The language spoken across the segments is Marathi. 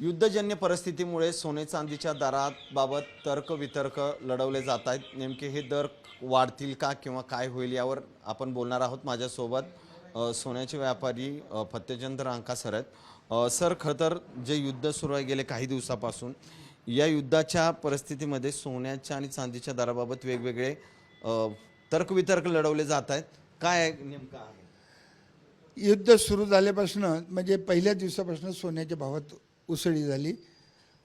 युद्धजन्य परिस्थितीमुळे सोने चांदीच्या दराबाबत तर्क-वितर्क लढवले जात आहेत. नेमके हे दर वाढतील का किंवा काय होईल यावर आपण बोलणार आहोत. माझ्यासोबत सोन्याचे व्यापारी फतेचंद रांका सर आहेत. सर, खरं तर जे युद्ध सुरू आहे गेले काही दिवसापासून, या युद्धाच्या परिस्थितीमध्ये सोन्याच्या आणि चांदीच्या दराबाबत वेगवेगळे तर्क-वितर्क लढवले जात आहेत. काय नेमकं आहे? युद्ध सुरू झाल्यापासून म्हणजे पहिल्या दिवसापासून सोन्याच्या भावात उसळी झाली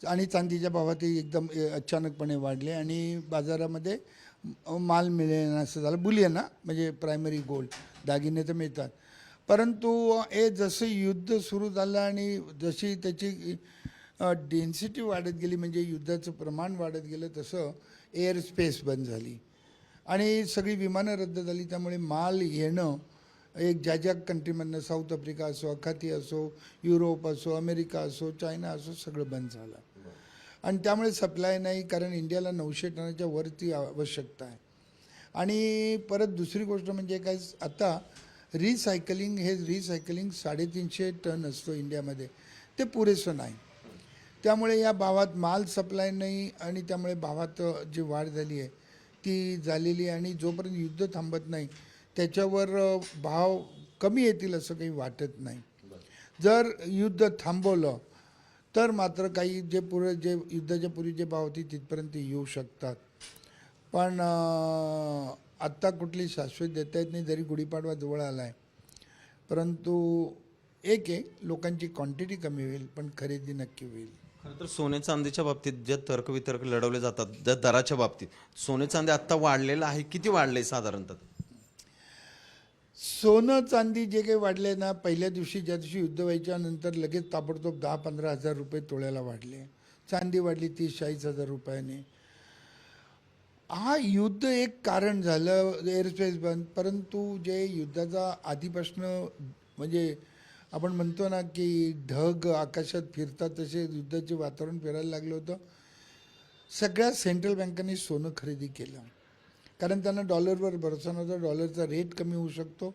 आणि चांदीच्या भावातही एकदम अचानकपणे वाढले आणि बाजारामध्ये माल मिळेल असं झालं. बुलियन म्हणजे प्रायमरी गोल्ड दागिने तर मिळतात, परंतु हे जसं युद्ध सुरू झालं आणि जशी त्याची डेन्सिटी वाढत गेली, म्हणजे युद्धाचं प्रमाण वाढत गेलं, तसं एअर स्पेस बंद झाली आणि सगळी विमानं रद्द झाली. त्यामुळे माल येणं एक ज्या कंट्रीमधनं, साऊथ आफ्रिका असो, अखाती असो, युरोप असो, अमेरिका असो, चायना असो, सगळं बंद झालं. आणि त्यामुळे सप्लाय नाही, कारण इंडियाला 900 टनाच्या वरती आवश्यकता आहे. आणि परत दुसरी गोष्ट म्हणजे काय, आता रिसायकलिंग 350 टन असतो इंडियामध्ये, ते पुरेसं नाही. त्यामुळे या भावात माल सप्लाय नाही आणि त्यामुळे भावात जी वाढ झाली आहे ती झालेली आहे. आणि जोपर्यंत युद्ध थांबत नाही त्याच्यावर भाव कमी येतील असं काही वाटत नाही. जर युद्ध थांबवलं तर मात्र काही जे युद्धाच्या पूर्वी जे भाव होते तिथपर्यंत येऊ शकतात. पण आत्ता कुठली शाश्वत देता येत नाही, जरी गुढीपाडवा जवळ आला आहे. परंतु एक आहे, लोकांची क्वांटिटी कमी होईल पण खरेदी नक्की होईल. खरं तर सोने चांदीच्या बाबतीत जे तर्कवितर्क लढवले जातात, ज्या दराच्या बाबतीत सोने चांदी आत्ता वाढलेलं आहे, किती वाढले साधारणतः? सोनं चांदी जे काही वाढले ना, पहिल्या दिवशी ज्या दिवशी युद्ध व्हायच्या नंतर लगेच ताबडतोब 10-15 हजार रुपये तोळ्याला वाढले. चांदी वाढली 30-40 हजार रुपयाने. हा युद्ध एक कारण झालं, एअरस्पेस बंद. परंतु जे युद्धाचा आधीपासनं म्हणजे आपण म्हणतो ना की ढग आकाशात फिरतात, तसे युद्धाचे वातावरण फिरायला लागलं होतं. सगळ्या सेंट्रल बँकांनी सोनं खरेदी केलं, कारण त्यांना डॉलरवर भरोसा नव्हता, डॉलरचा रेट कमी होऊ शकतो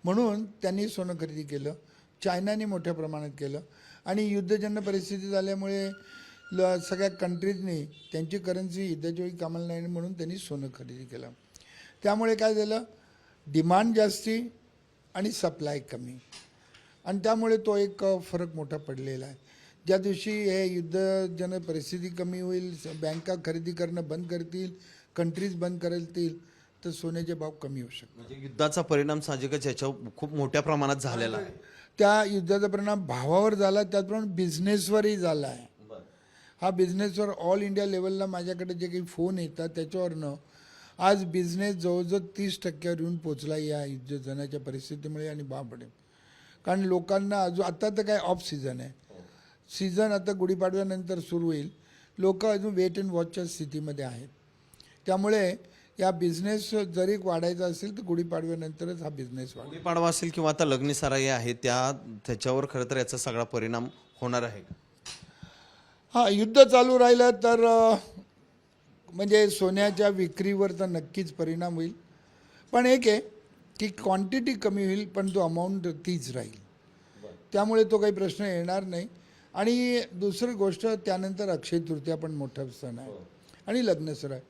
म्हणून त्यांनी सोनं खरेदी केलं. चायनाने मोठ्या प्रमाणात केलं आणि युद्धजन्य परिस्थिती झाल्यामुळे सगळ्या कंट्रीजनी त्यांची करन्सी युद्धाच्या वेळी कामाला नाही म्हणून त्यांनी सोनं खरेदी केलं. त्यामुळे काय झालं, डिमांड जास्ती आणि सप्लाय कमी, आणि त्यामुळे तो एक फरक मोठा पडलेला आहे. ज्या दिवशी हे युद्धजन्य परिस्थिती कमी होईल, बँका खरेदी करणं बंद करतील, कंट्रीज बंद करतील, तर सोन्याचे भाव कमी होऊ शकतात. म्हणजे युद्धाचा परिणाम साहजिकच याच्यावर खूप मोठ्या प्रमाणात झालेला आहे. त्या युद्धाचा परिणाम भावावर झाला, त्याचप्रमाणे बिझनेसवरही झाला आहे. हा बिझनेसवर ऑल इंडिया लेवलला माझ्याकडे जे काही फोन येतात त्याच्यावरनं आज बिझनेस जवळजवळ 30% येऊन पोचला या युद्धजन्याच्या परिस्थितीमुळे आणि भावामुळे. कारण लोकांना अजून आता तर काय ऑफ सीझन आहे, सीझन आता गुढीपाडव्यानंतर सुरू होईल. लोक अजून वेट अँड वॉचच्या स्थितीमध्ये आहेत. त्यामुळे या बिझनेस जरी वाढायचा असेल तर गुढीपाडव्यानंतरच हा बिझनेस वाढेल. गुढीपाडवा असेल किंवा आता लग्नसराई आहे त्याच्यावर खरं तर याचा सगळा परिणाम होणार आहे. हा, युद्ध चालू राहिलं तर म्हणजे सोन्याच्या विक्रीवर तर नक्कीच परिणाम होईल. पण एक आहे की क्वांटिटी कमी होईल पण तो अमाऊंट तीच राहील, त्यामुळे तो काही प्रश्न येणार नाही. आणि दुसरी गोष्ट, त्यानंतर अक्षय तृतीया पण मोठा सण आहे आणि लग्नसराई.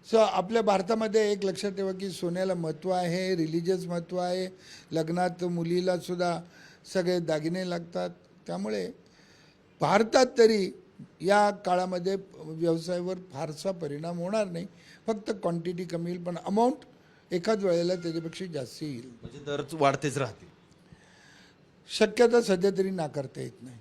आपल्या भारतामध्ये एक लक्षात ठेवा की सोन्याला महत्त्व आहे, रिलिजियस महत्त्व आहे. लग्नात मुलीलासुद्धा सगळे दागिने लागतात. त्यामुळे भारतात तरी या काळामध्ये व्यवसायावर फारसा परिणाम होणार नाही, फक्त क्वांटिटी कमी होईल पण अमाऊंट एखाद वेळेला त्याच्यापेक्षा जास्त येईल. म्हणजे दर वाढतेच राहतील. शक्यता सध्या तरी नाकारता येत नाही.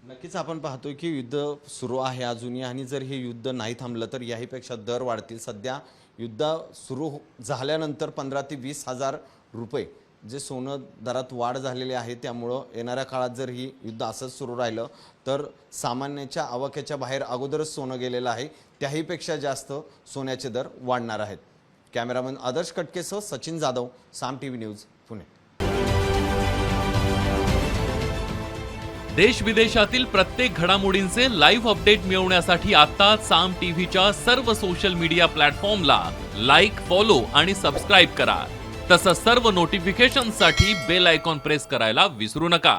नक्कीच आपण पाहतोय की युद्ध सुरू आहे अजूनही, आणि जर हे युद्ध नाही थांबलं तर याहीपेक्षा दर वाढतील. सध्या युद्ध सुरू झाल्यानंतर 15,000 ते 20,000 रुपये जे सोनं दरात वाढ झालेली आहे, त्यामुळं येणाऱ्या काळात जर ही युद्ध असंच सुरू राहिलं तर सामान्याच्या आवाक्याच्या बाहेर अगोदरच सोनं गेलेलं आहे, त्याहीपेक्षा जास्त सोन्याचे दर वाढणार आहेत. कॅमेरामन आदर्श कटकेसह सचिन जाधव, साम टीव्ही न्यूज, पुणे. देश विदेशातील प्रत्येक घडामोडींचे लाईव्ह अपडेट मिळवण्यासाठी आता साम टीव्हीच्या सर्व सोशल मीडिया प्लॅटफॉर्मला लाईक, फॉलो आणि सबस्क्राईब करा. तसंच सर्व नोटिफिकेशनसाठी बेल आयकॉन प्रेस करायला विसरू नका.